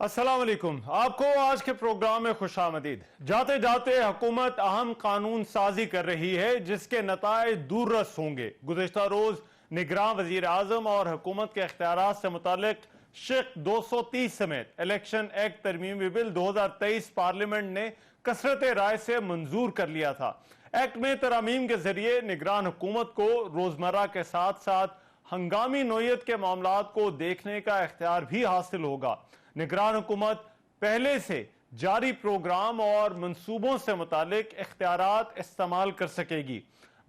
अस्सलाम वालेकुम। आपको आज के प्रोग्राम में खुशामदीद। जाते जाते हुकूमत अहम कानून साजी कर रही है जिसके नताए दूररस होंगे। गुज़िश्ता रोज निगरान वजीर आजम और हुकूमत के इख्तियारात से मुतालिक शिक 230 समेत इलेक्शन एक्ट तरमीमी बिल 2023 पार्लियामेंट ने कसरत राय से मंजूर कर लिया था। एक्ट में तरामीम के जरिए निगरान हुकूमत को रोजमर्रा के साथ साथ हंगामी नोयत के मामलात को देखने का इख्तियार भी हासिल होगा। निगरान हुकूमत पहले से जारी प्रोग्राम और मंसूबों से मुतालिक इख्तियारात इस्तेमाल कर सकेगी।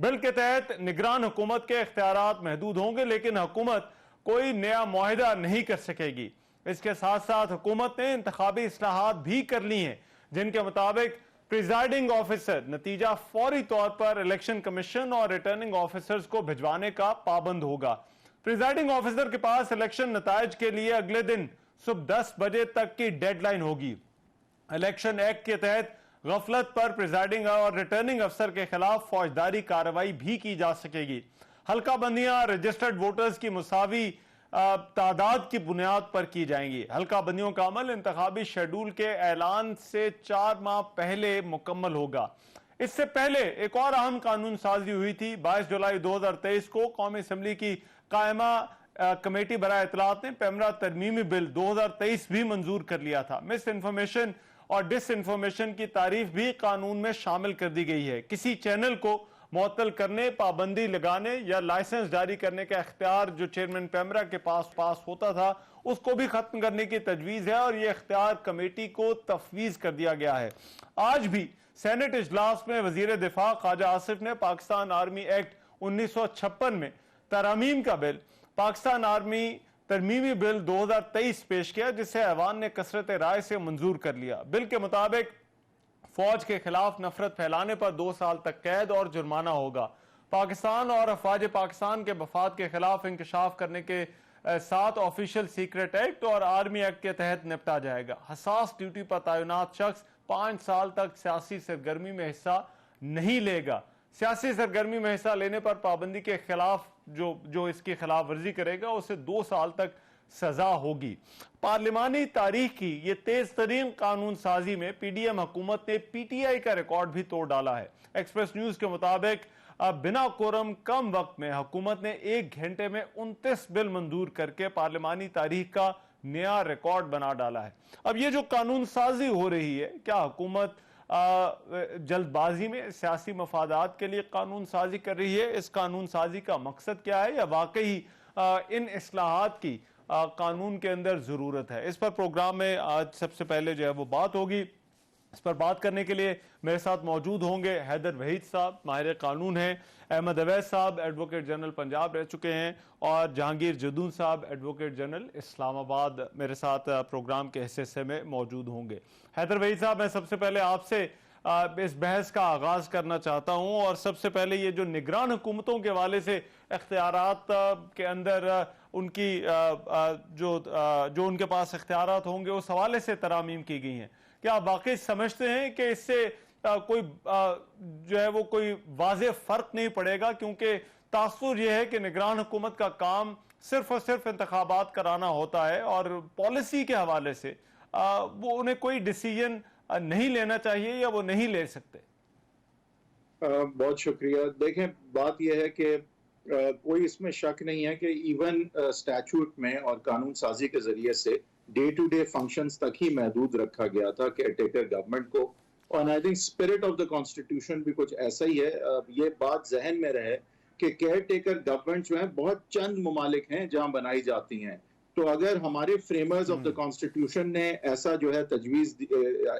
बिल के तहत निगरान हुकूमत के इख्तियारात महदूद होंगे, लेकिन हुकूमत कोई नया मुआहिदा नहीं कर सकेगी। इसके साथ साथ हुकूमत ने इंतखाबी इस्लाहात भी कर ली हैं, जिनके मुताबिक प्रिजाइडिंग ऑफिसर नतीजा फौरी तौर पर इलेक्शन कमीशन और रिटर्निंग ऑफिसर्स को भिजवाने का पाबंद होगा। प्रिजाइडिंग ऑफिसर के पास इलेक्शन नताइज के लिए अगले दिन सुबह 10 बजे तक की डेडलाइन होगी। इलेक्शन एक्ट के तहत गफलत पर प्रिजाइडिंग और रिटर्निंग अफसर के खिलाफ फौजदारी कार्रवाई भी की जा सकेगी। हल्का बंदियां रजिस्टर्ड वोटर्स की मुसावी तादाद की बुनियाद पर की जाएंगी। हल्का बंदियों का अमल इंतखाबी शेड्यूल के ऐलान से 4 माह पहले मुकम्मल होगा। इससे पहले एक और अहम कानून साजी हुई थी। 22 जुलाई 2023 को कौमी असम्बली की कायमा कमेटी बराए इत्तलात ने पैमरा तरमीमी बिल 2023 भी मंजूर कर लिया था। मिस इन्फॉर्मेशन और डिस इन्फॉर्मेशन की तारीफ भी कानून में शामिल कर दी गई है। किसी चैनल को मुअत्तल करने, पाबंदी लगाने या लाइसेंस जारी करने का इख्तियार जो चेयरमैन पैमरा के पास होता था, उसको भी खत्म करने की तजवीज है और यह इख्तियार कमेटी को तफवीज कर दिया गया है। आज भी सेनेट इजलास में वजीर दिफा ख्वाजा आसिफ ने पाकिस्तान आर्मी एक्ट 1956 में तरामीम का बिल पाकिस्तान आर्मी तरमीमी बिल 2023 पेश किया, जिसे ऐवान ने कसरत राय से मंजूर कर लिया। बिल के मुताबिक फौज के खिलाफ नफरत फैलाने पर 2 साल तक कैद और जुर्माना होगा। पाकिस्तान और अफवाज पाकिस्तान के मफाद के खिलाफ इंकशाफ करने के साथ ऑफिशियल सीक्रेट एक्ट और आर्मी एक्ट के तहत निपटा जाएगा। हसास ड्यूटी पर तैनात शख्स 5 साल तक सियासी सरगर्मी में हिस्सा नहीं लेगा। सियासी सरगर्मी में हिस्सा लेने पर पाबंदी के खिलाफ जो इसकी खिलाफ वर्जी करेगा उसे 2 साल तक सजा होगी। पार्लिमानी तारीख की ये तेज तरीन कानून साजी में पीडीएम हुकूमत ने पीटीआई का रिकॉर्ड भी तोड़ डाला है। एक्सप्रेस न्यूज के मुताबिक बिना कोरम कम वक्त में हुकूमत ने 1 घंटे में 29 बिल मंजूर करके पार्लिमानी तारीख का नया रिकॉर्ड बना डाला है। अब ये जो कानून साजी हो रही है, क्या हुकूमत जल्दबाजी में सियासी मफादात के लिए कानून साजी कर रही है? इस कानून साजी का मकसद क्या है, या वाकई इन इस्लाहात की कानून के अंदर जरूरत है? इस पर प्रोग्राम में आज सबसे पहले जो है वो बात होगी। इस पर बात करने के लिए मेरे साथ मौजूद होंगे हैदर वहीद साहब, माहिर कानून हैं, अहमद अवैस साहब एडवोकेट जनरल पंजाब रह चुके हैं, और जहांगीर जदून साहब एडवोकेट जनरल इस्लामाबाद मेरे साथ प्रोग्राम के हिस्से में मौजूद होंगे। हैदर वहीद साहब, मैं सबसे पहले आपसे इस बहस का आगाज करना चाहता हूं, और सबसे पहले ये जो निगरान हुकूमतों के हवाले से इख्तियारात के अंदर उनकी जो उनके पास इख्तियारात होंगे उस हवाले से तरामीम की गई हैं, क्या आप वाकई समझते हैं कि इससे कोई जो है वो कोई वाज़ेह फर्क नहीं पड़ेगा? क्योंकि तासुर यह है कि निगरान हुकूमत का काम सिर्फ और सिर्फ इंतखाबात कराना होता है और पॉलिसी के हवाले से वो उन्हें कोई डिसीजन नहीं लेना चाहिए या वो नहीं ले सकते। बहुत शुक्रिया। देखें, बात यह है कि कोई इसमें शक नहीं है कि इवन स्टैचूट में और कानून साजी के जरिए से डे टू डे फंक्शंस तक ही महदूद रखा गया था केयर टेकर गवर्नमेंट को, और I think spirit of the constitution भी कुछ ऐसा ही है। ये बात जहन में रहे कि केयर टेकर गवर्नमेंट जो है बहुत चंद ममालिक हैं जहां बनाई जाती हैं। तो अगर हमारे फ्रेमर्स ऑफ द कॉन्स्टिट्यूशन ने ऐसा जो है तजवीज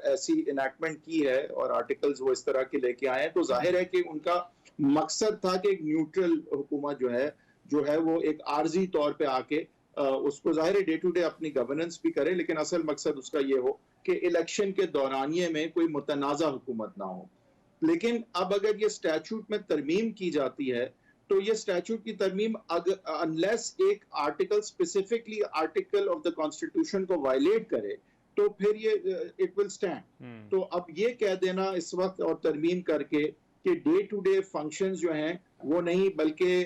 ऐसी इनैक्टमेंट की है और आर्टिकल्स वो इस तरह के लेके आए हैं, तो जाहिर है कि उनका मकसद था कि एक न्यूट्रल हुकूमत जो है वो एक आर्जी तौर पे आके उसको जाहिर है डे टू डे अपनी गवर्नेंस भी करे, लेकिन असल मकसद उसका ये हो कि इलेक्शन के दौरानिये में कोई मुतनाज़ा हुकूमत ना हो। लेकिन अब अगर ये स्टैचूट में तरमीम की जाती है तो ये स्टैचूट की तरमीम अनलेस एक article specifically article of the constitution को वायलेट करे तो फिर ये इट विल स्टैंड। तो अब ये कह देना इस वक्त और तरमीम करके कि डे टू डे फंक्शंस जो हैं वो नहीं, बल्कि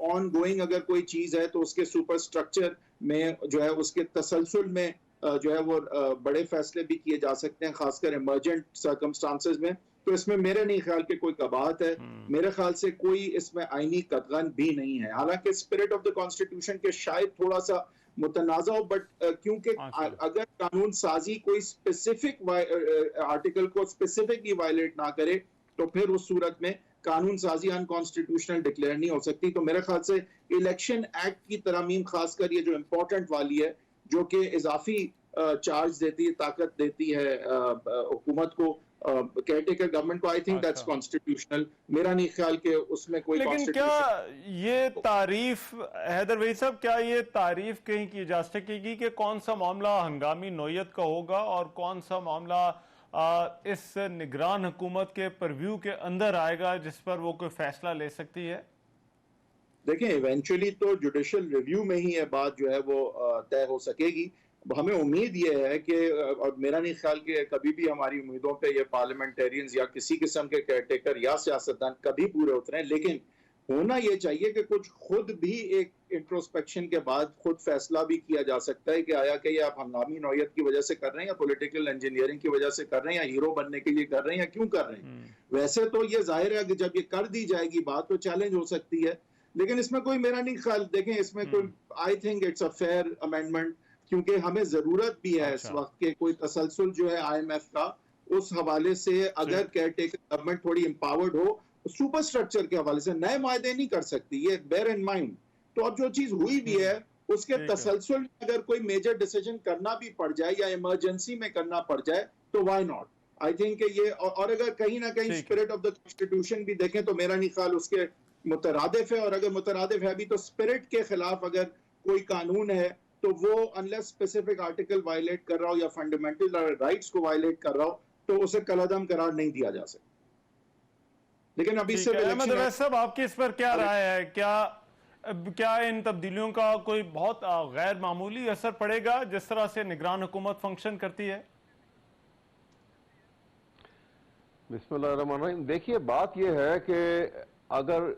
ऑन गोइंग अगर कोई चीज है तो उसके सुपर स्ट्रक्चर में जो है उसके तसलसल में जो है वो बड़े फैसले भी किए जा सकते हैं, खासकर इमरजेंट सर्कमस्टांसेस में। तो इसमें मेरे नहीं ख्याल के कोई कबाहत है, मेरे ख्याल से कोई इसमें आईनी कतगन भी नहीं है। हालांकि स्पिरिट ऑफ द कॉन्स्टिट्यूशन के शायद थोड़ा सा मुतनाज़ा हो, बट क्योंकि अगर कानून साजी कोई स्पेसिफिक आर्टिकल को स्पेसिफिकली वायलेट ना करे तो फिर उस सूरत में कानून साजी अनकॉन्स्टिट्यूशनल डिक्लेयर नहीं हो सकती। तो मेरे ख्याल से इलेक्शन एक्ट की तरमीम, खासकर ये जो इम्पोर्टेंट वाली है, जो कि इजाफी चार्ज देती है, ताकत देती है हुकूमत को, केयरटेकर गवर्नमेंट को, आई थिंक दैट्स कॉन्स्टिट्यूशनल। मेरा नहीं ख्याल कि उसमें कोई। लेकिन क्या ये तारीफ, हैदर वही साहब, क्या ये तारीफ कहीं की जा सकेगी कि कौन सा मामला हंगामी नौयत का होगा और कौन सा मामला इस निगरान हुकूमत के परव्यू के अंदर आएगा जिस पर वो कोई फैसला ले सकती है? देखें, इवेंचुअली तो जुडिशियल रिव्यू में ही ये बात जो है वो तय हो सकेगी। हमें उम्मीद ये है कि, और मेरा नहीं ख्याल कि कभी भी हमारी उम्मीदों पे ये पार्लियामेंटेरियंस या किसी किस्म के केयरटेकर या सियासतदान कभी पूरे उतरे, लेकिन होना ये चाहिए कि कुछ खुद भी एक इंट्रोस्पेक्शन के बाद खुद फैसला भी किया जा सकता है कि आया कि ये आप हंगामी नौयत की वजह से कर रहे हैं या पॉलिटिकल इंजीनियरिंग की वजह से कर रहे हैं या हीरो बनने के लिए कर रहे हैं या क्यों कर रहे हैं। वैसे तो ये जाहिर है कि जब ये कर दी जाएगी बात तो चैलेंज हो सकती है, लेकिन इसमें कोई मेरा नहीं ख्याल, देखें इसमें कोई, I think it's a fair amendment, क्योंकि हमें जरूरत भी है इस वक्त के कोई तसलसल जो है IMF का, उस हवाले से अगर केयरटेकर गवर्नमेंट थोड़ी एम्पावर्ड हो, सुपर स्ट्रक्चर के हवाले से नए मायदे नहीं कर सकती, ये बेयर इन माइंड। तो अब जो चीज हुई भी है उसके तसलसल में अगर कोई मेजर डिसीजन करना भी पड़ जाए या इमरजेंसी में करना पड़ जाए तो व्हाई नॉट। आई थिंक ये, और अगर कहीं ना कहीं स्पिरिट ऑफ द कॉन्स्टिट्यूशन भी देखें तो मेरा नहीं ख्याल उसके मुतरादिफ है, और अगर मुतरादिफ है भी तो स्पिरिट के खिलाफ अगर कोई कानून है तो वो अनलेस स्पेसिफिक आर्टिकल वायलेट कर रहा हो या फंडामेंटल राइट्स को वायलेट कर रहा हो तो उसे कलअदम करार नहीं दिया जा सकता। लेकिन अभी से सब आपकी इस पर क्या राय है? क्या इन तब्दीलियों का कोई बहुत गैर मामूली असर पड़ेगा जिस तरह से निगरान हुकूमत फंक्शन करती है? बिस्मिल्लाहिर्रहमानिर्रहीम। देखिए, बात यह है कि अगर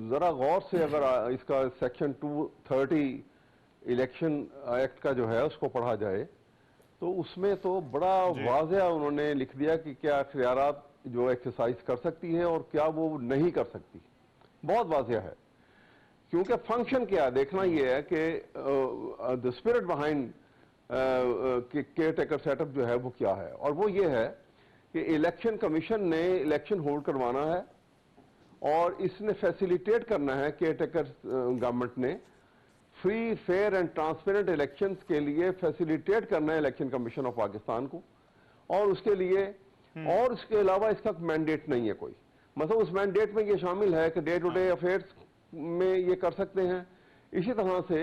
जरा गौर से अगर इसका सेक्शन 230 इलेक्शन एक्ट का जो है उसको पढ़ा जाए तो उसमें तो बड़ा वाज़ेह उन्होंने लिख दिया कि क्या इख्तियारात जो एक्सरसाइज कर सकती है और क्या वो नहीं कर सकती। बहुत वाज़ेह है, क्योंकि फंक्शन क्या देखना यह है कि the spirit behind caretaker setup जो है वो क्या है, और वो ये है कि इलेक्शन कमीशन ने इलेक्शन होल्ड करवाना है और इसने फैसिलिटेट करना है, केयरटेकर गवर्नमेंट ने free, fair and transparent elections के लिए फैसिलिटेट करना है इलेक्शन कमीशन ऑफ पाकिस्तान को, और उसके लिए और इसके अलावा इसका मैंडेट नहीं है कोई। मतलब उस मैंडेट में ये शामिल है कि डे टू डे अफेयर्स में ये कर सकते हैं। इसी तरह से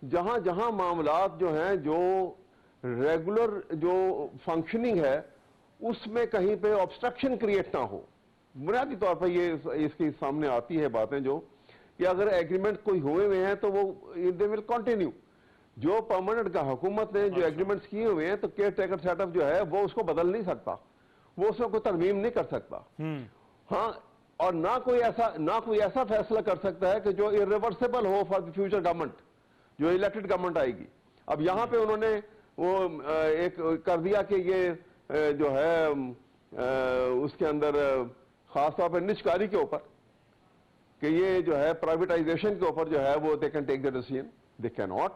जहां जहां मामलात जो हैं, जो रेगुलर जो फंक्शनिंग है उसमें कहीं पे ऑब्स्ट्रक्शन क्रिएट ना हो, बुनियादी तौर पर ये इसके सामने आती है बातें जो कि अगर एग्रीमेंट कोई हुए हुए हैं तो वो दे विल कंटिन्यू। जो परमानेंट का हुकूमत ने जो एग्रीमेंट्स किए हुए हैं तो केयर टेकर सेटअप जो है वो उसको बदल नहीं सकता, वो उसमें कोई तरमीम नहीं कर सकता। हाँ, और ना कोई ऐसा फैसला कर सकता है कि जो इरिवर्सिबल हो फॉर द फ्यूचर गवर्नमेंट, जो इलेक्टेड गवर्नमेंट आएगी। अब यहां पे उन्होंने वो एक कर दिया कि ये जो है उसके अंदर खासतौर पर निजकारी के ऊपर कि ये जो है प्राइवेटाइजेशन के ऊपर जो है वो they can take the decision, they can not.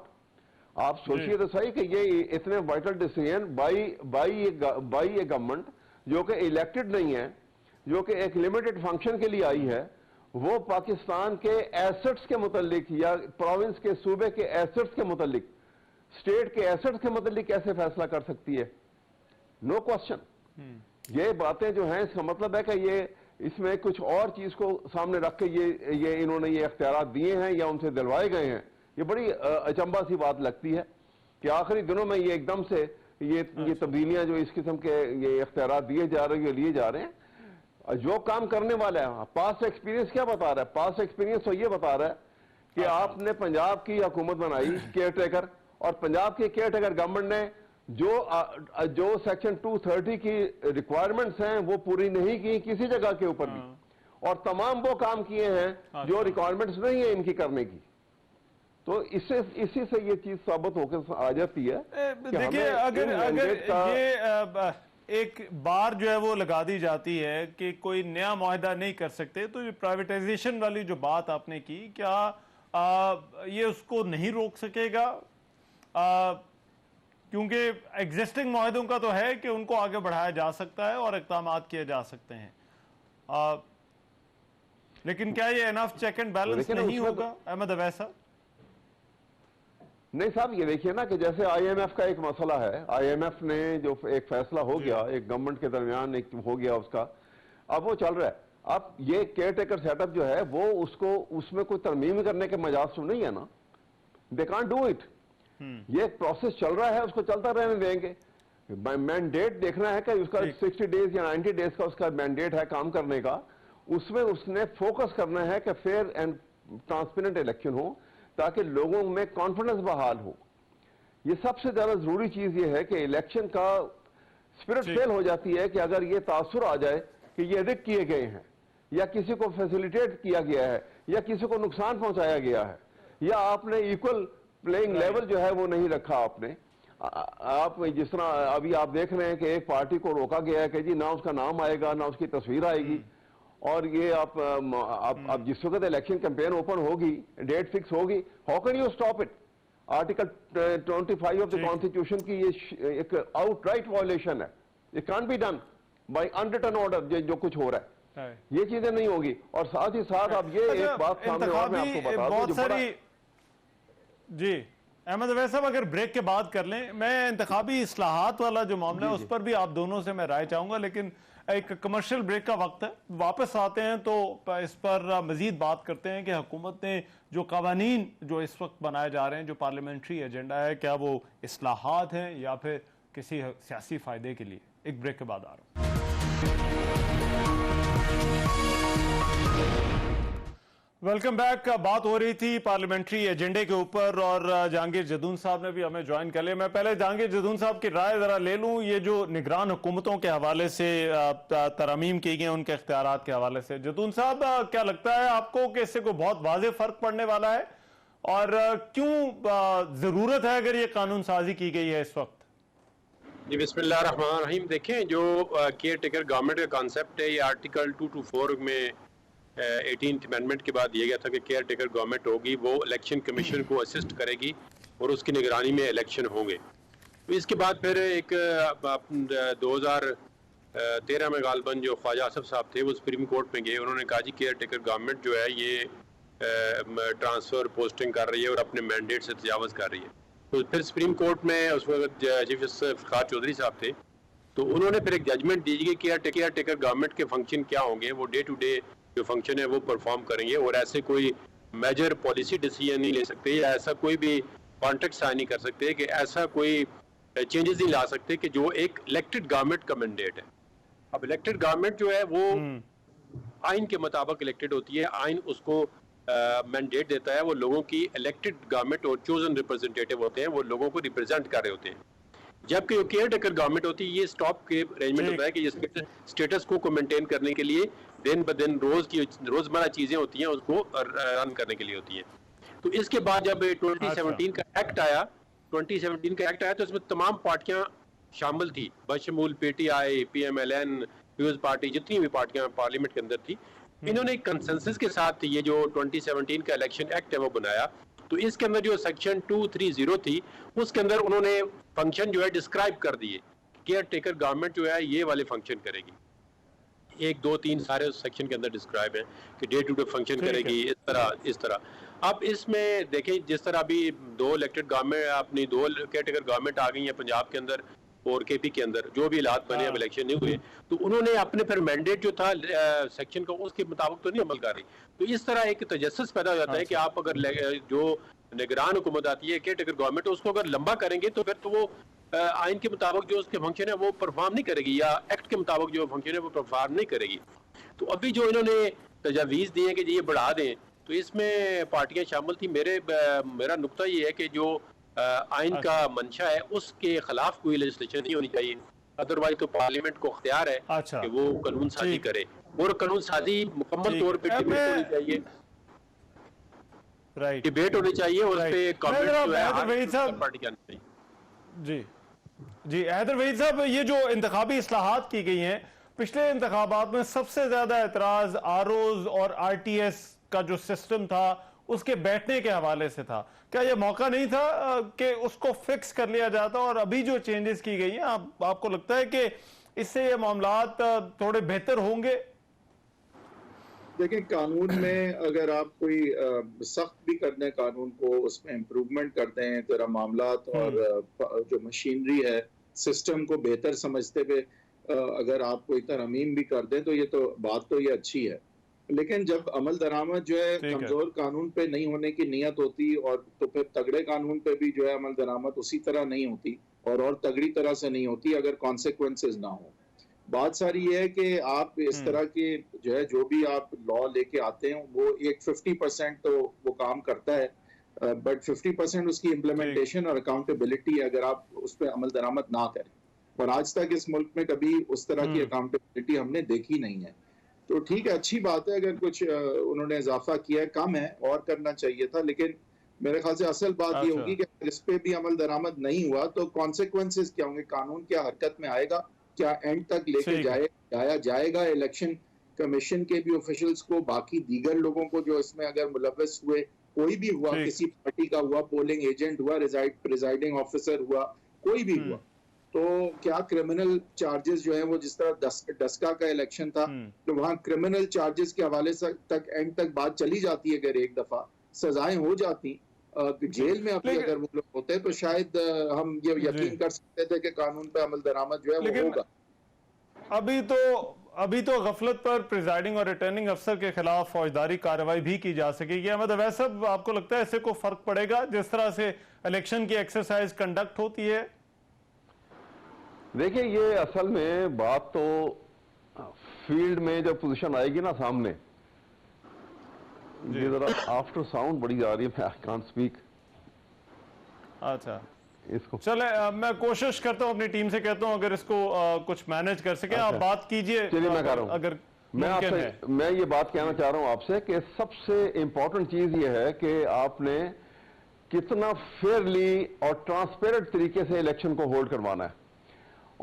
आप सोचिए तो सही कि ये इतने vital decision by a government जो कि इलेक्टेड नहीं है, जो कि एक लिमिटेड फंक्शन के लिए आई है, वो पाकिस्तान के एसेट्स के मुतालिक या प्रोविंस के सूबे के एसेट्स के मुतालिक, स्टेट के एसेट्स के मुतालिक कैसे फैसला कर सकती है? No question. ये बातें जो हैं, इसका मतलब है कि ये इसमें कुछ और चीज को सामने रख के ये इन्होंने ये इख्तियारात दिए हैं या उनसे दिलवाए गए हैं। ये बड़ी अचंभा सी बात लगती है कि आखिरी दिनों में ये एकदम से ये तब्दीलियां जो इस किस्म के ये इख्तियारात दिए जा रहे हैं, लिए जा रहे हैं। जो काम करने वाला है, पास्ट एक्सपीरियंस क्या बता रहा है? पास्ट एक्सपीरियंस तो ये बता रहा है कि आपने पंजाब की हुकूमत बनाई केयर टेकर, और पंजाब की केयर टेकर गवर्नमेंट ने जो सेक्शन 230 की रिक्वायरमेंट्स हैं वो पूरी नहीं की किसी जगह के ऊपर भी, और तमाम वो काम किए हैं जो रिक्वायरमेंट्स नहीं है इनकी करने की। तो इसी से ये चीज साबित होकर आ जाती है कि देखिए, हमें अगर इन अगर mandate का ये एक बार जो है वो लगा दी जाती है कि कोई नया मुआहदा नहीं कर सकते, तो ये प्राइवेटाइजेशन वाली जो बात आपने की, क्या ये उसको नहीं रोक सकेगा? क्योंकि एग्जिस्टिंग मुआहदों का तो है कि उनको आगे बढ़ाया जा सकता है और इक़दाम किए जा सकते हैं, लेकिन क्या ये इनफ चेक एंड बैलेंस नहीं होगा अहमद अवैसा? नहीं साहब, ये देखिए ना कि जैसे आईएमएफ का एक मसला है, आईएमएफ ने जो एक फैसला हो गया, एक गवर्नमेंट के दरमियान एक हो गया उसका, अब वो चल रहा है। अब ये केयर टेकर सेटअप जो है वो उसको उसमें कोई तरमीम करने के मजाज तो नहीं है ना, दे कांट डू इट। ये प्रोसेस चल रहा है, उसको चलता रहने देंगे। मैंडेट देखना है कि उसका 60 डेज या 90 डेज का उसका मैंडेट है काम करने का, उसमें उसने फोकस करना है कि फेयर एंड ट्रांसपेरेंट इलेक्शन हो ताकि लोगों में कॉन्फिडेंस बहाल हो। ये सबसे ज्यादा जरूरी चीज ये है कि इलेक्शन का स्पिरिट फेल हो जाती है कि अगर ये तासुर आ जाए कि ये रिग किए गए हैं या किसी को फैसिलिटेट किया गया है या किसी को नुकसान पहुंचाया गया है या आपने इक्वल प्लेइंग लेवल जो है वो नहीं रखा आपने। आप जिस तरह अभी आप देख रहे हैं कि एक पार्टी को रोका गया है कि जी ना उसका नाम आएगा ना उसकी तस्वीर आएगी, और ये आप जिस वक्त इलेक्शन कैंपेन ओपन होगी, डेट फिक्स होगी, how can you stop it? Article 25 of the constitution की ये एक आउटराइट वायलेशन है। It can't be done by unwritten order. जो कुछ हो रहा है ये चीजें नहीं होगी। और साथ ही साथ अब ये एक बात सामने और मैं आपको बता दूं, बहुत सारी जी अहमद अवैस साहब, अगर ब्रेक के बाद कर लें, मैं इंतखाबी इस्लाहात वाला जो मामला है उस पर भी आप दोनों से मैं राय चाहूंगा, लेकिन एक कमर्शियल ब्रेक का वक्त है, वापस आते हैं तो इस पर मजीद बात करते हैं कि हुकूमत ने जो कवानीन जो इस वक्त बनाए जा रहे हैं, जो पार्लियामेंट्री एजेंडा है, क्या वो इस्लाहात हैं या फिर किसी सियासी फायदे के लिए। एक ब्रेक के बाद आ रहा हूं। Welcome back. बात हो रही थी पार्लियामेंट्री एजेंडे के ऊपर और जहांगीर जदून साहब ने भी हमें ज्वाइन कर लिया। मैं पहले जहांगीर जदून साहब की राय जरा ले लूं, ये जो निगरान हुकूमतों के हवाले से तरमीम की गई उनके इख्तियारात के हवाले से, जदून साहब क्या लगता है आपको कि इससे कोई बहुत वाज़ेह फर्क पड़ने वाला है और क्यों जरूरत है अगर ये कानून साजी की गई है इस वक्त? जी बिस्मिल्लाह रहमान रहीम। देखें, जो केयर टेकर गवर्नमेंट का कॉन्सेप्ट है, ये आर्टिकल 224 में 18th अमेंडमेंट के बाद दिया गया था कि केयर टेकर गवर्नमेंट होगी, वो इलेक्शन कमीशन को असिस्ट करेगी और उसकी निगरानी में इलेक्शन होंगे। तो इसके बाद फिर एक 2013 में गालबन जो ख्वाजा आसफ साहब थे वो सुप्रीम कोर्ट में गए, उन्होंने कहा जी केयर टेकर गवर्नमेंट जो है ये ट्रांसफ़र पोस्टिंग कर रही है और अपने मैंडेट से तजावज़ कर रही है। तो फिर सुप्रीम कोर्ट में उस वक्त चीफ जस्टिस इफ्तिखार चौधरी साहब थे, तो उन्होंने फिर एक जजमेंट दी कि केयर टेकर गवर्नमेंट के फंक्शन क्या होंगे, वो डे टू डे जो फंक्शन है वो परफॉर्म करेंगे और ऐसे कोई मेजर पॉलिसी डिसीजन नहीं ले सकते या ऐसा कोई भी कॉन्ट्रैक्ट साइन नहीं कर सकते कि ऐसा कोई चेंजेस नहीं ला सकते कि जो एक इलेक्टेड गवर्नमेंट का मैंडेट है। अब इलेक्टेड गवर्नमेंट जो है वो आइन के मुताबिक इलेक्टेड होती है, आइन उसको मैंडेट देता है, वो लोगों की इलेक्टेड गवर्नमेंट और चोजन रिप्रेजेंटेटिव होते हैं, वो लोगों को रिप्रेजेंट कर रहे होते हैं। जबकि जो केयर टेकर गवर्नमेंट होती है ये स्टॉप के अरेंजमेंट होता है कि ये स्टेटस को मेंटेन करने के लिए दिन ब दिन रोजमर्रा चीजें होती हैं उसको रन करने के लिए होती हैं। तो इसके बाद जब 2017 का एक्ट आया, 2017 का एक्ट आया तो इसमें तमाम पार्टियां शामिल थी, बशमूल पीटीआई, पीएमएलएन, पीपल्स पार्टी, जितनी भी पार्टियां पार्लियामेंट के अंदर थी, इन्होंने एक कंसेंसस के साथ ये जो 2017 का इलेक्शन एक्ट है वो बनाया। तो इसके अंदर जो सेक्शन 230 थी उसके अंदर उन्होंने फंक्शन जो है डिस्क्राइब कर दिए, केयर टेकर गवर्नमेंट जो है ये वाले फंक्शन करेगी। 1, 2, 3 सारे सेक्शन के अंदर डिस्क्राइब है कि डे टू डे फंक्शन करेगी इस तरह। अब इसमें देखें, जिस तरह अभी 2 इलेक्टेड गवर्नमेंट अपनी 2 केयर टेकर गवर्नमेंट आ गई है पंजाब के अंदर और केपी के अंदर, जो भी हालात बने अब इलेक्शन नहीं हुए, तो उन्होंने अपने फिर मैंडेट जो था सेक्शन का उसके मुताबिक तो नहीं अमल कर रही। तो इस तरह एक तजस्सुस पैदा हो जाता है कि आप अगर जो निगरान हुकूमत आती है केयर टेकर गवर्नमेंट, उसको अगर लंबा करेंगे तो फिर तो वो आइन के मुताबिक जो उसके फंक्शन है वो परफॉर्म नहीं करेगी या एक्ट के मुताबिक जो फंक्शन है वो परफॉर्म नहीं करेगी। तो अभी जो इन्होंने तजावीज़ दी है कि ये बढ़ा दें, तो इसमें पार्टियां शामिल थी। मेरा नुक्ता ये है कि जो आइन का मंशा है उसके खिलाफ कोई लेजिस्लेशन नहीं होनी चाहिए, अदरवाइज तो पार्लियामेंट को अख्तियार है कि वो कानून साजी करे और कानून साजी मुकम्मल तौर पर डिबेट होनी चाहिए। राइट डिबेट होनी चाहिए और उस Right. पे मैं कमेंट जरा जो है हैदर हर वहीद साहब- पार्टी का आना चाहिए। जी जी हैदर वहीद साहब, ये जो इंतखाबी इस्लाहात की गई हैं, पिछले इंतखाबात में सबसे ज्यादा एतराज आरओज और आरटीएस का जो सिस्टम था उसके बैठने के हवाले से था। क्या यह मौका नहीं था कि उसको फिक्स कर लिया जाता? और अभी जो चेंजेस की गई हैं, आपको लगता है कि इससे ये मामलात थोड़े बेहतर होंगे? देखिए, कानून में अगर आप कोई सख्त भी कर दें कानून को, उसमें इम्प्रूवमेंट करते हैं तेरा मामलात और जो मशीनरी है सिस्टम को बेहतर समझते हुए अगर आप कोई तरमीम भी कर दें तो ये तो बात तो ये अच्छी है। लेकिन जब अमल दरामद जो है कमजोर कानून पे नहीं होने की नीयत होती और तो फिर तगड़े कानून पे भी जो है अमल दरामद उसी तरह नहीं होती और तगड़ी तरह से नहीं होती अगर कॉन्सिक्वेंसेज ना हो। बात सारी ये है कि आप इस तरह के जो है जो भी आप लॉ लेके आते हैं वो एक 50% तो वो काम करता है, बट 50% उसकी इम्प्लीमेंटेशन और अकाउंटेबिलिटी अगर आप उस पर अमल दरामद ना करें, और आज तक इस मुल्क में कभी उस तरह की अकाउंटेबिलिटी हमने देखी नहीं है। तो ठीक है, अच्छी बात है अगर कुछ उन्होंने इजाफा किया है, कम है और करना चाहिए था, लेकिन मेरे ख्याल से असल बात ये होगी कि इस पे भी अमल दरामद नहीं हुआ तो कॉन्सिक्वेंसेज क्या होंगे, कानून क्या हरकत में आएगा, क्या एंड तक लेके जाया जाएगा इलेक्शन कमीशन के भी ऑफिशियल्स को, बाकी दीगर लोगों को जो इसमें अगर मुलव्वस हुए, कोई भी हुआ, किसी पार्टी का हुआ, पोलिंग एजेंट हुआ, प्रिजाइडिंग ऑफिसर हुआ, कोई भी हुआ, तो क्या क्रिमिनल चार्जेस जो है वो जिस तरह डस्का का इलेक्शन था तो वहाँ क्रिमिनल चार्जेस के हवाले से तक एंड तक बात चली जाती है, अगर एक दफा सजाएं हो जाती जेल में अभी अगर वो लोग होते तो शायद हम ये यकीन कर सकते थे कि कानून पे अमल दरामद जो है वो होगा। अभी तो गफलत पर प्रिजाइडिंग और रिटर्निंग अफसर के खिलाफ फौजदारी कार्रवाई भी की जा सकेगी। अहमद अवैस साहब, आपको लगता है इससे कोई फर्क पड़ेगा जिस तरह से इलेक्शन की एक्सरसाइज कंडक्ट होती है? देखिए, ये असल में बात तो फील्ड में जब पोजीशन आएगी ना सामने, ये जरा आफ्टर साउंड बड़ी आ रही है, आई कांट स्पीक। अच्छा, इसको चले मैं कोशिश करता हूँ, अपनी टीम से कहता हूँ अगर इसको कुछ मैनेज कर सके। आप बात कीजिए। चलिए, मैं कर रहा हूँ। अगर मैं ये बात कहना चाह रहा हूँ आपसे कि सबसे इंपॉर्टेंट चीज ये है कि आपने कितना फेयरली और ट्रांसपेरेंट तरीके से इलेक्शन को होल्ड करवाना है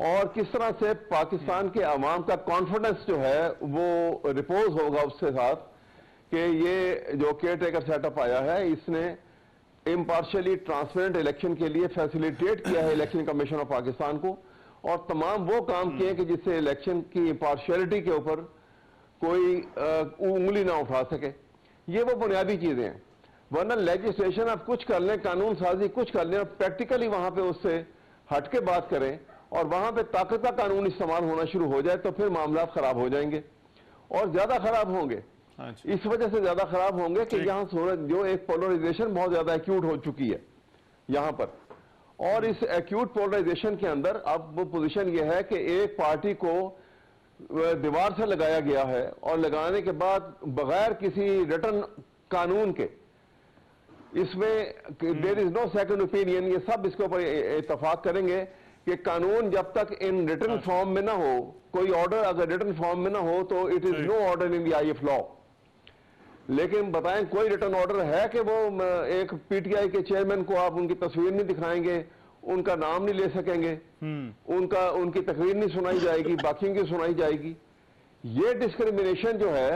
और किस तरह से पाकिस्तान के अवाम का कॉन्फिडेंस जो है वो रिपोज होगा उसके साथ कि ये जो केयर टेकर सेटअप आया है इसने इम्पार्शियली ट्रांसपेरेंट इलेक्शन के लिए फैसिलिटेट किया है इलेक्शन कमीशन ऑफ पाकिस्तान को, और तमाम वो काम किए कि जिससे इलेक्शन की इम्पार्शियलिटी के ऊपर कोई उंगली ना उठा सके। ये वो बुनियादी चीजें हैं, वरना लेजिस्लेशन आप कुछ कर लें, कानून साजी कुछ कर लें और प्रैक्टिकली वहां पे उससे हट के बात करें और वहां पे ताकत का कानून इस्तेमाल होना शुरू हो जाए तो फिर मामला खराब हो जाएंगे और ज्यादा खराब होंगे। इस वजह से ज्यादा खराब होंगे कि यहाँ जो एक पोलराइजेशन बहुत ज्यादा एक्यूट हो चुकी है यहाँ पर, और इस एक्यूट पोलराइजेशन के अंदर अब वो पोजीशन ये है कि एक पार्टी को दीवार से लगाया गया है और लगाने के बाद बगैर किसी रिटर्न कानून के, इसमें there is no second opinion, ये सब इसके ऊपर इत्तेफाक करेंगे कि कानून जब तक इन रिटर्न फॉर्म में ना हो, कोई ऑर्डर अगर रिटर्न फॉर्म में ना हो तो it is no order in the eye of law. लेकिन बताएं कोई रिटर्न ऑर्डर है कि वो एक पीटीआई के चेयरमैन को आप उनकी तस्वीर नहीं दिखाएंगे, उनका नाम नहीं ले सकेंगे, उनकी तकरीर नहीं सुनाई जाएगी, बाकियों की सुनाई जाएगी। ये डिस्क्रिमिनेशन जो है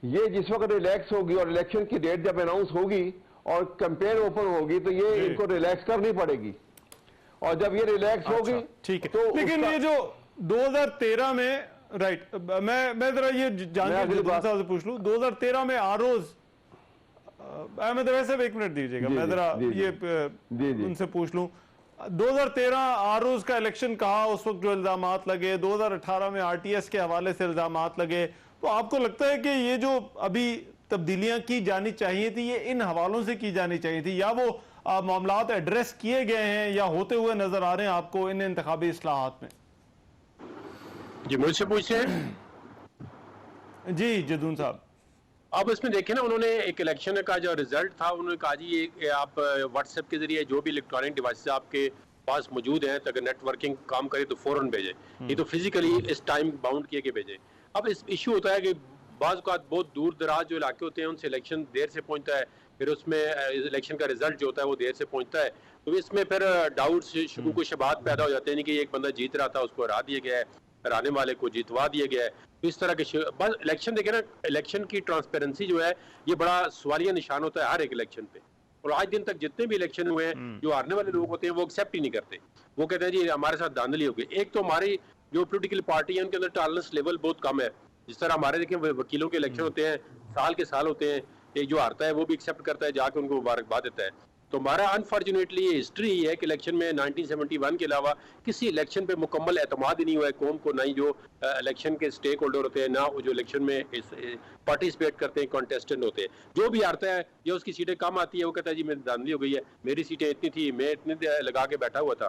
ये जिस वक्त रिलैक्स होगी और इलेक्शन की डेट जब अनाउंस होगी और कैंपेन ओपन होगी तो ये इनको रिलैक्स करनी पड़ेगी, और जब ये रिलैक्स होगी ठीक है। तो लेकिन ये जो 2013 में राइट, मैं जरा ये जान के साहब से पूछ लूं, 2013 में आरोज अहमद वैसे एक मिनट दीजिएगा, मैं जरा ये उनसे पूछ लूं, 2013 आरोज का इलेक्शन कहा, उस वक्त जो इल्जामात लगे, 2018 में आरटीएस के हवाले से इल्जामात लगे, तो आपको लगता है कि ये जो अभी तब्दीलियां की जानी चाहिए थी ये इन हवालों से की जानी चाहिए थी, या वो मामलात एड्रेस किए गए हैं या होते हुए नजर आ रहे हैं आपको इन इंतखाबी इस्लाहात में? जी मुझसे पूछे हैं। जी जदून साहब, अब इसमें देखें ना, उन्होंने एक इलेक्शन का जो रिजल्ट था उन्होंने कहा जी ये आप व्हाट्सएप के जरिए जो भी इलेक्ट्रॉनिक डिवाइस आपके पास मौजूद हैं तो अगर नेटवर्किंग काम करे तो फौरन भेजें, ये तो फिजिकली इस टाइम बाउंड किए के भेजें। अब इस इशू होता है कि बाज़ औक़ात बहुत दूर दराज जो इलाके होते हैं उनसे इलेक्शन देर से पहुंचता है, फिर उसमें इलेक्शन का रिजल्ट जो होता है वो देर से पहुंचता है, तो इसमें फिर डाउट्स शुकूक शबात पैदा हो जाते हैं कि एक बंदा जीत रहा था उसको हरा दिया गया है, हराने वाले को जीतवा दिया गया है। तो इस तरह के बस इलेक्शन देखें ना, इलेक्शन की ट्रांसपेरेंसी जो है ये बड़ा सवालिया निशान होता है हर एक इलेक्शन पे। और आज दिन तक जितने भी इलेक्शन हुए हैं जो हारने वाले लोग होते हैं वो एक्सेप्ट ही नहीं करते, वो कहते हैं जी हमारे साथ धांधली हो गई। एक तो हमारी जो पोलिटिकल पार्टी है उनके अंदर टॉलरेंस लेवल बहुत कम है। जिस तरह हमारे देखें वकीलों के इलेक्शन होते हैं, साल के साल होते हैं, एक जो हारता है वो भी एक्सेप्ट करता है, जाके उनको मुबारकबाद देता है। तो हमारा अनफॉर्चुनेटली ये हिस्ट्री ही है कि इलेक्शन में 1971 के अलावा किसी इलेक्शन पे मुकम्मल एतमाद ही नहीं हुआ है कौम को, ना ही जो इलेक्शन के स्टेक होल्डर होते हैं, ना वो जो इलेक्शन में पार्टिसिपेट करते हैं, कॉन्टेस्टेंट होते हैं। जो भी हारता है या उसकी सीटें कम आती है वो कहता है जी मेरी धांधली हो गई है, मेरी सीटें इतनी थी, मैं इतने लगा के बैठा हुआ था।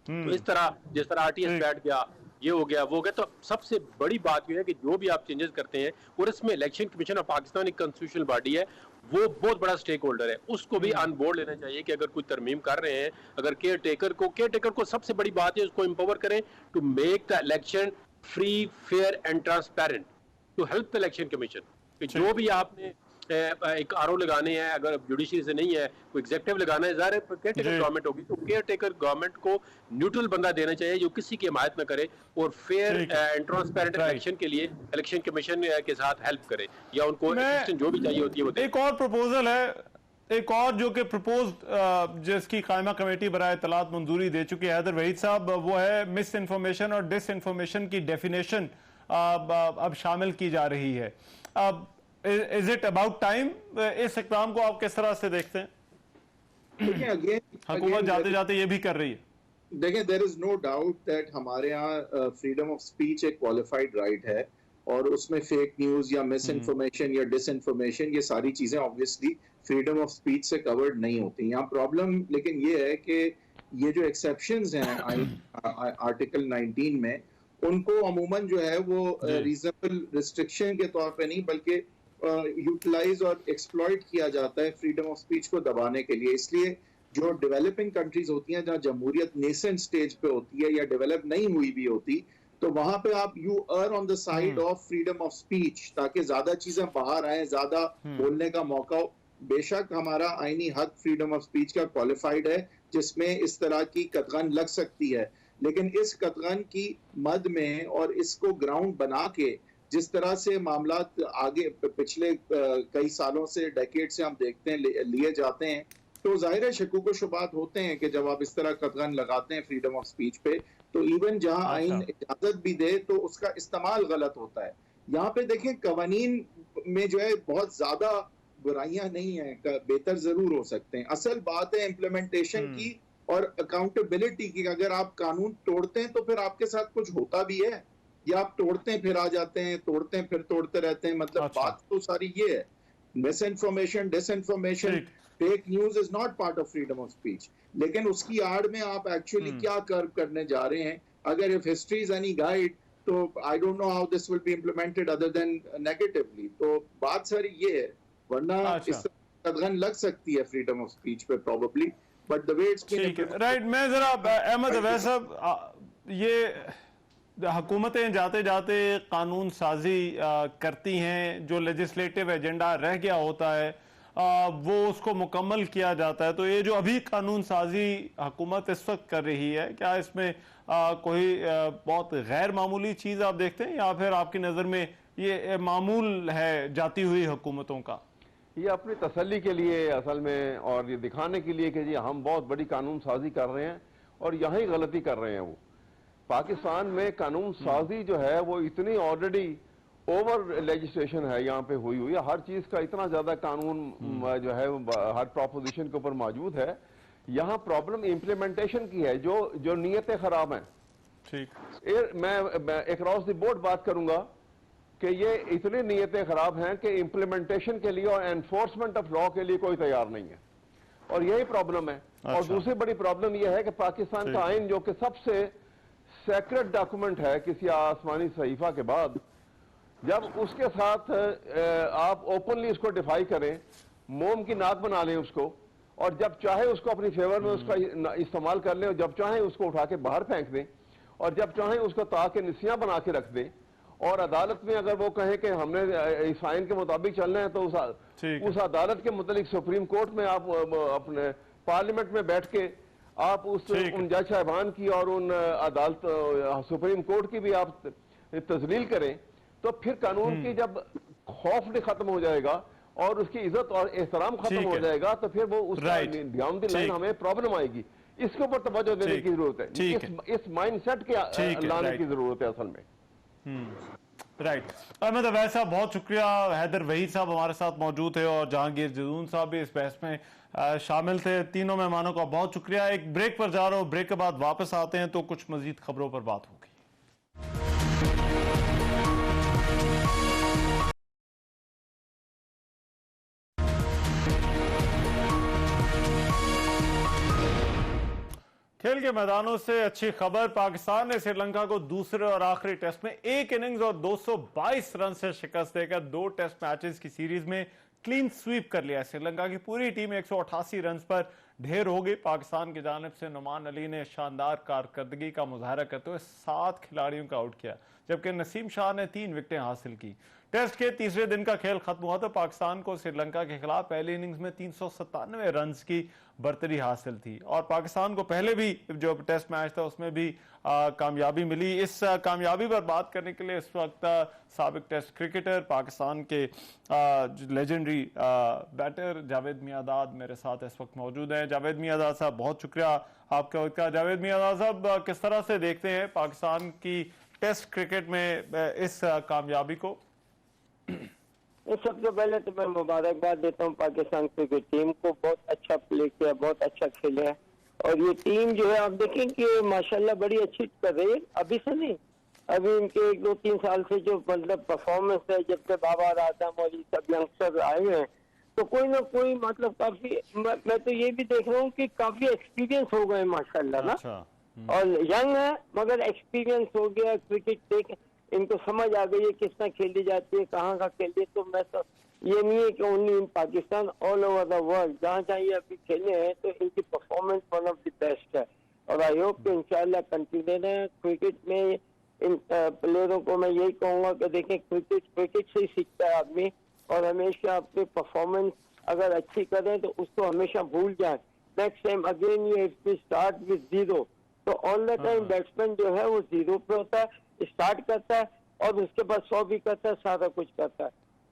तो इस तरह जिस तरह RTS बैठ गया, ये हो गया वो हो गया। तो सबसे बड़ी बात यह है कि जो भी आप चेंजेस करते हैं, और इसमें इलेक्शन कमीशन ऑफ पाकिस्तान एक कॉन्स्टिट्यूशनल बॉडी है, वो बहुत बड़ा स्टेक होल्डर है, उसको भी ऑन बोर्ड लेना चाहिए कि अगर कुछ तरमीम कर रहे हैं, अगर केयर टेकर को सबसे बड़ी बात है उसको एम्पावर करें to make the election free, fair and transparent, to help the election commission. जो भी आपने एक RO लगाने हैं, अगर जुडिशरी से नहीं है कोई एग्जेक्टिव लगाना है, ज़ाहिर है केयर टेकर गवर्नमेंट होगी, तो केयर टेकर गवर्नमेंट को न्यूट्रल बंदा देना चाहिए जो किसी की हिमायत न करे और फेयर एंड ट्रांसपेरेंट इलेक्शन के लिए इलेक्शन कमीशन के साथ हेल्प करे या उनको असिस्टेंस जो भी चाहिए होती है वो दे। एक और प्रपोजल है, एक और जो कि प्रपोज जिसकी कायमा कमेटी बराए इत्तलात मंजूरी दे चुकी है हैदर वहीद साहब, वो है मिस इन्फॉर्मेशन और डिस इन्फॉर्मेशन की डेफिनेशन अब शामिल की जा रही है। अब इज इट अबाउट टाइम, इस इक़दाम को आप किस तरह से देखते हैं? हुकूमत जाते जाते ये भी कर रही है। देखिए, there is no doubt that हमारे यहाँ फ्रीडम ऑफ स्पीच एक क्वालिफाइड राइट है और उसमें फेक न्यूज या मिस इन्फॉर्मेशन या डिस इन्फॉर्मेशन ये सारी चीजें ऑब्वियसली फ्रीडम ऑफ स्पीच से कवर्ड नहीं होती। यहाँ प्रॉब्लम लेकिन ये है कि ये जो एक्सेप्शंस हैं आर्टिकल 19 में, उनको अमूमन जो है वो रीजनेबल रिस्ट्रिक्शन के तौर पे नहीं बल्कि यूटिलाइज और एक्सप्लॉइट किया जाता है फ्रीडम ऑफ स्पीच को दबाने के लिए। इसलिए जो डेवलपिंग कंट्रीज होती हैं जहाँ जमहूरियत नेसेंट स्टेज पे होती है या डेवलप नहीं हुई भी होती, तो वहां पे आप you earn on the side of freedom of speech ताकि ज्यादा चीजें बाहर आए, ज्यादा बोलने का मौका हो। बेशक हमारा आईनी हक फ्रीडम ऑफ स्पीच का क्वालिफाइड है जिसमें इस तरह की कतगन लग सकती है, लेकिन इस कतगन की मद में और इसको ग्राउंड बना के जिस तरह से मामला आगे पिछले कई सालों से डेकेड से हम देखते हैं लिए जाते हैं, तो जाहिर है शकूक शुबात होते हैं कि जब आप इस तरह कतगन लगाते हैं फ्रीडम ऑफ स्पीच पे, तो इवन जहां आइन इजाजत भी दे तो उसका इस्तेमाल गलत होता है। यहाँ पे देखें कवानीन में जो है बहुत ज्यादा बुराइयां नहीं है, बेहतर जरूर हो सकते हैं। असल बात है इम्प्लीमेंटेशन की और अकाउंटेबिलिटी की। अगर आप कानून तोड़ते हैं तो फिर आपके साथ कुछ होता भी है, या आप तोड़ते हैं फिर आ जाते हैं, तोड़ते हैं फिर तोड़ते रहते हैं। मतलब बात तो सारी ये है, misinformation, disinformation, fake news is not part of freedom of speech. लेकिन उसकी आड़ में आप एक्चुअली क्या कर्व करने जा रहे हैं, अगर if history is any guide, तो I don't know how this will be implemented other than negatively. तो बात सारी ये है, वरना इस कदगन लग सकती है फ्रीडम ऑफ स्पीच पे probably, but the way it's been right. मैं जरा अहमद अवैस साहब, ये हुकूमतें जाते जाते कानून साजी करती हैं, जो लेजिस्लेटिव एजेंडा रह गया होता है वो उसको मुकम्मल किया जाता है। तो ये जो अभी कानून साजी हुकूमत इस वक्त कर रही है, क्या इसमें कोई बहुत गैर मामूली चीज़ आप देखते हैं, या फिर आपकी नज़र में ये मामूल है जाती हुई हुकूमतों का? ये अपनी तसल्ली के लिए असल में, और ये दिखाने के लिए कि जी हम बहुत बड़ी कानून साजी कर रहे हैं और यहीं गलती कर रहे हैं। वो पाकिस्तान में कानून साजी जो है वो इतनी ऑलरेडी ओवर लेजिस्लेशन है यहाँ पे हुई है, हर चीज का इतना ज्यादा कानून जो है हर प्रोपोजिशन के ऊपर मौजूद है। यहाँ प्रॉब्लम इम्प्लीमेंटेशन की है, जो नीयतें खराब हैं। ठीक, मैं अक्रॉस द बोर्ड बात करूंगा कि ये इतनी नीयतें खराब हैं कि इम्प्लीमेंटेशन के लिए और एनफोर्समेंट ऑफ लॉ के लिए कोई तैयार नहीं है, और यही प्रॉब्लम है। और दूसरी बड़ी प्रॉब्लम यह है कि पाकिस्तान का आइन, जो कि सबसे सेक्रेट डॉक्यूमेंट है किसी आसमानी सहीफा के बाद, जब उसके साथ आप ओपनली उसको डिफाई करें, मोम की नाक बना लें उसको, और जब चाहे उसको अपनी फेवर में उसका इस्तेमाल कर लें, और जब चाहे उसको उठा के बाहर फेंक दें, और जब चाहे उसको ताकि निसियां बना के रख दें, और अदालत में अगर वो कहे कि हमने इस आइन के मुताबिक चलना है तो उस अदालत के मुतालिक सुप्रीम कोर्ट में आप अपने पार्लियामेंट में बैठ के आप उन जज साहबान की और उन अदालत सुप्रीम कोर्ट की भी आप तजलील करें, तो फिर कानून की जब खौफ नहीं खत्म हो जाएगा और उसकी इज्जत और एहतराम खत्म हो जाएगा, तो फिर वो उस डाउन द लाइन हमें प्रॉब्लम आएगी। इसके ऊपर तवज्जो देने की जरूरत है, इस माइंडसेट के लाने की जरूरत है असल में। राइट। अहमद अवैस साहब बहुत शुक्रिया। हैदर वहीद साहब हमारे साथ मौजूद थे और जहांगीर जदून साहब भी इस बहस में शामिल थे। तीनों मेहमानों का बहुत शुक्रिया। एक ब्रेक पर जा रहा हूं, ब्रेक के बाद वापस आते हैं तो कुछ मजीद खबरों पर बात होगी। खेल के मैदानों से अच्छी खबर, पाकिस्तान ने श्रीलंका को दूसरे और आखिरी टेस्ट में एक इनिंग्स और 222 रन से शिकस्त देकर 2 टेस्ट मैचेस की सीरीज में क्लीन स्वीप कर लिया। श्रीलंका की पूरी टीम 188 रन पर ढेर हो गई। पाकिस्तान की जानिब से नुमान अली ने शानदार कारकर्दगी का मुजाहरा करते हुए 7 खिलाड़ियों का आउट किया, जबकि नसीम शाह ने 3 विकेटें हासिल की। टेस्ट के तीसरे दिन का खेल खत्म हुआ तो पाकिस्तान को श्रीलंका के खिलाफ पहली इनिंग्स में 397 रन की बर्तरी हासिल थी और पाकिस्तान को पहले भी जो टेस्ट मैच था उसमें भी कामयाबी मिली। इस कामयाबी पर बात करने के लिए इस वक्त साबिक टेस्ट क्रिकेटर, पाकिस्तान के लेजेंडरी बैटर जावेद मियांदाद मेरे साथ इस वक्त मौजूद हैं। जावेद मियांदाद साहब बहुत शुक्रिया आपका वक्त का। जावेद मियांदाद साहब, किस तरह से देखते हैं पाकिस्तान की टेस्ट क्रिकेट में इस कामयाबी को? सबसे पहले तो मैं मुबारकबाद देता हूँ पाकिस्तान क्रिकेट टीम को। बहुत अच्छा प्ले किया, बहुत अच्छा खेला है और ये टीम जो है आप देखें कि माशाल्लाह बड़ी अच्छी कर रही है। अभी से नहीं, अभी इनके 1-2-3 साल से जो मतलब परफॉर्मेंस है, जब से बाबर आजम और ये सब यंगस्टर आए हैं तो कोई ना कोई मतलब काफी, मैं तो ये भी देख रहा हूँ कि काफी एक्सपीरियंस हो गए माशाल्लाह ना। और यंग है मगर एक्सपीरियंस हो गया। क्रिकेट देख इनको समझ आ गई है किस तरह खेली जाती है, कहाँ का खेलती है। तो मैं तो ये नहीं है कि only in Pakistan, all over the world जहाँ जहाँ ये अभी खेले हैं तो इनकी performance one of the best है और आई होप कि इंशाल्लाह कंटिन्यू है। क्रिकेट में इन प्लेयरों को मैं यही कहूँगा कि देखें क्रिकेट से ही सीखता है आदमी और हमेशा अपनी परफॉर्मेंस अगर अच्छी करें तो उसको हमेशा भूल जाए। Next time again you have to start with 0, तो ऑल द टाइम बैट्समैन जो है वो 0 पे होता है, स्टार्ट करता है और उसके बाद 100 भी करता है, सारा कुछ करता है।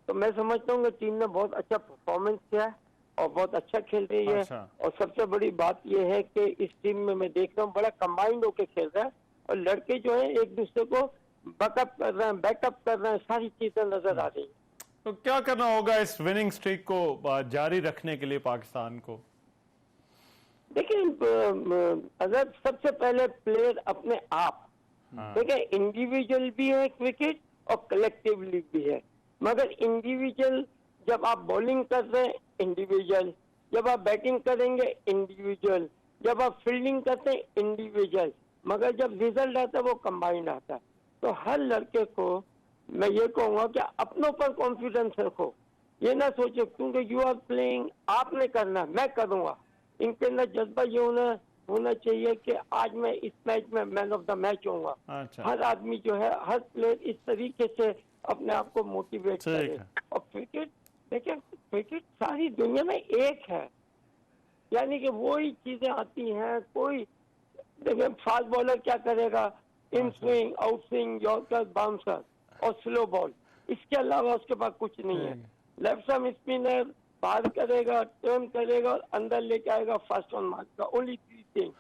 तो मैं समझता हूँ कि टीम ने बहुत अच्छा परफॉर्मेंस किया है और बहुत अच्छा खेल रही है। और सबसे बड़ी बात यह है कि इस टीम में मैं देख रहा हूँ बड़ा कंबाइंड होकर खेल रहा है और लड़के जो है एक दूसरे को बैकअप कर रहे हैं, सारी चीजें नजर आ रही है। तो क्या करना होगा इस विनिंग स्ट्रीक को जारी रखने के लिए पाकिस्तान को? देखिए, अगर सबसे पहले प्लेयर अपने आप देखिए, इंडिविजुअल भी है क्रिकेट और कलेक्टिवली भी है। मगर इंडिविजुअल जब आप बॉलिंग कर रहे हैं इंडिविजुअल, जब आप बैटिंग करेंगे इंडिविजुअल, जब आप फील्डिंग करते हैं इंडिविजुअल, मगर जब रिजल्ट आता है वो कंबाइंड आता है। तो हर लड़के को मैं ये कहूँगा कि अपनों पर कॉन्फिडेंस रखो। ये ना सोचो क्योंकि यू आर प्लेइंग, आपने करना मैं करूँगा। इनके अंदर जज्बा ये होना चाहिए कि आज मैं इस मैच में मैन ऑफ द मैच होऊंगा। हर आदमी जो है, हर प्लेयर इस तरीके से अपने आप को मोटिवेट करे। और क्रिकेट देखिए, क्रिकेट सारी दुनिया में एक है, यानी कि वही चीजें आती हैं। कोई देखिए फास्ट बॉलर क्या करेगा, in swing, out swing, yorker, bouncer और स्लो बॉल, इसके अलावा उसके पास कुछ नहीं है। लेफ्ट आर्म स्पिनर पार करेगा, टर्न करेगा और अंदर लेके आएगा फर्स्ट ऑन मार्क का, ओनली 3 थिंग।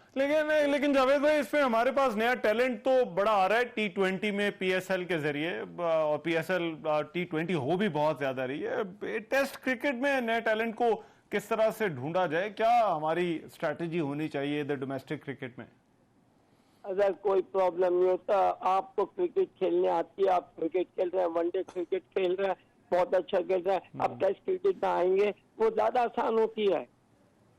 लेकिन जावेद भाई, इसमें हमारे पास नया टैलेंट तो बड़ा आ रहा है T20 में PSL के जरिए, और PSL T20 हो भी बहुत ज्यादा रही है। टेस्ट क्रिकेट में नए टैलेंट को किस तरह से ढूंढा जाए, क्या हमारी स्ट्रैटेजी होनी चाहिए इधर डोमेस्टिक क्रिकेट में? अगर कोई प्रॉब्लम नहीं होता, आपको क्रिकेट खेलने आती है, आप क्रिकेट खेल रहे हैं, वनडे क्रिकेट खेल रहे हैं, बहुत अच्छा खेल रहा है, अब टेस्ट क्रिकेट में आएंगे वो ज्यादा आसान होती है।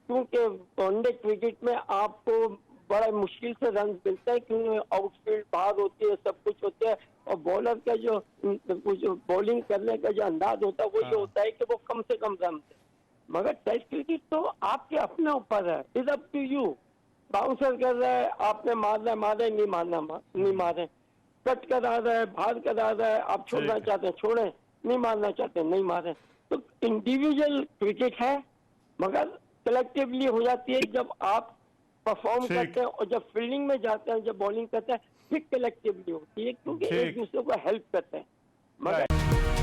क्योंकि वनडे क्रिकेट में आपको बड़ा मुश्किल से रन मिलता है क्योंकि आउटफील्ड बाहर होती है, सब कुछ होता है और बॉलर का जो बॉलिंग करने का जो अंदाज होता है वो ये होता है कि वो कम से कम रन दे। मगर टेस्ट क्रिकेट तो आपके अपने ऊपर है, is up to you. Bouncer कर रहा है, आपने मारना है, मारे नहीं मारना नहीं मारे। कट करा रहा है, बाहर करा रहा है, आप छोड़ना ठीक है। चाहते हैं छोड़ें, नहीं मारना चाहते हैं नहीं मारें। तो इंडिविजुअल क्रिकेट है मगर कलेक्टिवली हो जाती है जब आप परफॉर्म ठीक। करते हैं, और जब फील्डिंग में जाते हैं, जब बॉलिंग करते हैं, फिर कलेक्टिवली होती है क्योंकि ठीक। एक दूसरे को हेल्प करते हैं। मगर राइट।